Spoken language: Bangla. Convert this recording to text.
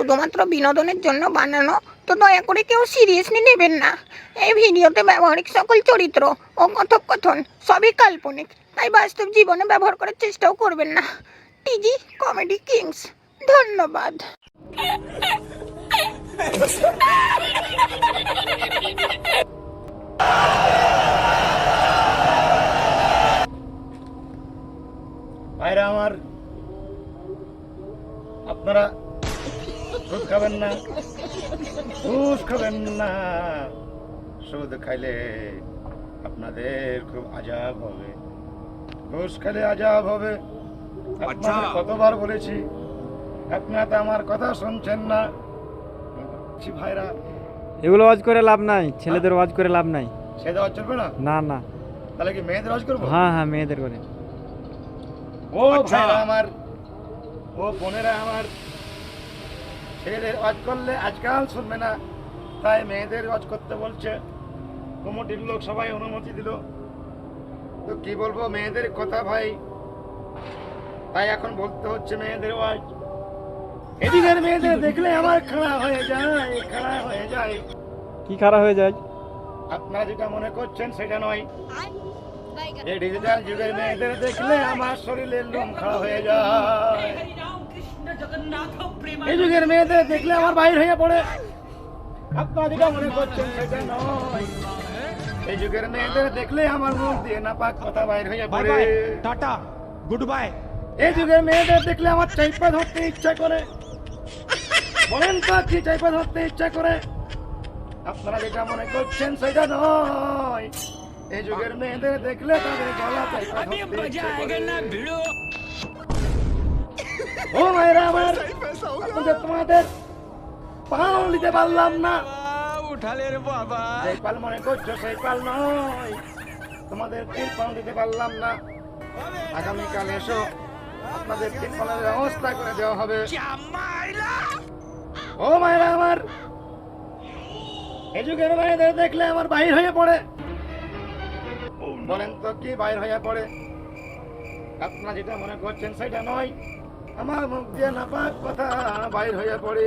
শুধুমাত্র বিনোদনের জন্য বানানো, তো দয়া করে কেউ সিরিয়াসলি নেবেন না। এই ভিডিওতে ব্যবহারিক সকল চরিত্র ও কথোপকথন সবই কাল্পনিক, তাই বাস্তব জীবনে ব্যবহার করার চেষ্টাও করবেন না। টিজি কমেডি কিংস, ধন্যবাদ। ভাইরা আমার, আপনারা সুদ খাবেন না, ঘুষ খাবেন না। সুদ খাইলে আপনাদের খুব আজাব হবে, ঘুষ খাইলে আজাব হবে। আপনাদের কতবার বলেছি, আপনারা তো আমার কথা শুনছেন না। ভাইরা, এগুলো ওয়াজ করে লাভ নাই, ছেলেদের ওয়াজ করে লাভ নাই। সে দেওয়া চলবে না? না না, তাহলে কি মেয়েদের ওয়াজ করবো? হ্যাঁ হ্যাঁ, মেয়েদের করে। ও ভাইরা আমার, ও বোনেরা আমার, ছেলেদের ওয়াজ করলে আজকাল শুনবে না, তাই মেয়েদের ওয়াজ করতে বলছে। কমিটির লোক সবাই অনুমতি দিল, তো কি বলবো মেয়েদের কথা ভাই, তাই এখন বলতে হচ্ছে মেয়েদের ওয়াজ। এদিকের মেয়েদের দেখলে আমার খাড়া হয়ে যায়, খাড়া হয়ে যায়। কি খারাপ হয়ে যায়? আপনারা যেটা মনে করছেন সেটা নয়। এই ডিজিটাল যুগের মেয়েদের দেখলে আমার শরীরের লোম খাড়া হয়ে যায়। এই যুগের মেয়েদের দেখলে আমার বাইর হয়ে পড়ে। আপনারা যেটা মনে করছেন সেটা নয়। এই যুগের মেয়েদের দেখলে আমার মুখ দিয়ে নাপাক কথা বাইর হয়ে পড়ে। Tata, good bye. এই যুগের মেয়েদের দেখলে আমার চাইপা ধরতে ইচ্ছা করে। বলেন তো কি চাইপা ধরতে ইচ্ছা করে? আপনারা যেটা মনে করছেন সেটা নয়। এই যুগের মেয়েদের দেখলে তাদের গলা চাইপা ধরতে ইচ্ছা করে। ও মায়েরা আমার, আপনাদের তোমাদের পাল দিতে পারলাম না। উঠালে রে বাবা। যে পাল মনে করছো সেই পাল নয়, তোমাদের 3 পাল দিতে পারলাম না। আগামীকাল এসো, আপনাদের 3 পালের ব্যবস্থা করে দেওয়া হবে। ও মায়েরা আমার, এই যুগের মেয়েদের দেখলে আমার বাহির হয়ে পড়ে। বলেন তো কি বাহির হয়ে পড়ে? আপনারা যেটা মনে করছেন সেটা নয়। আমার মুখ দিয়ে নাপাক কথা বাইর হয়ে পড়ে।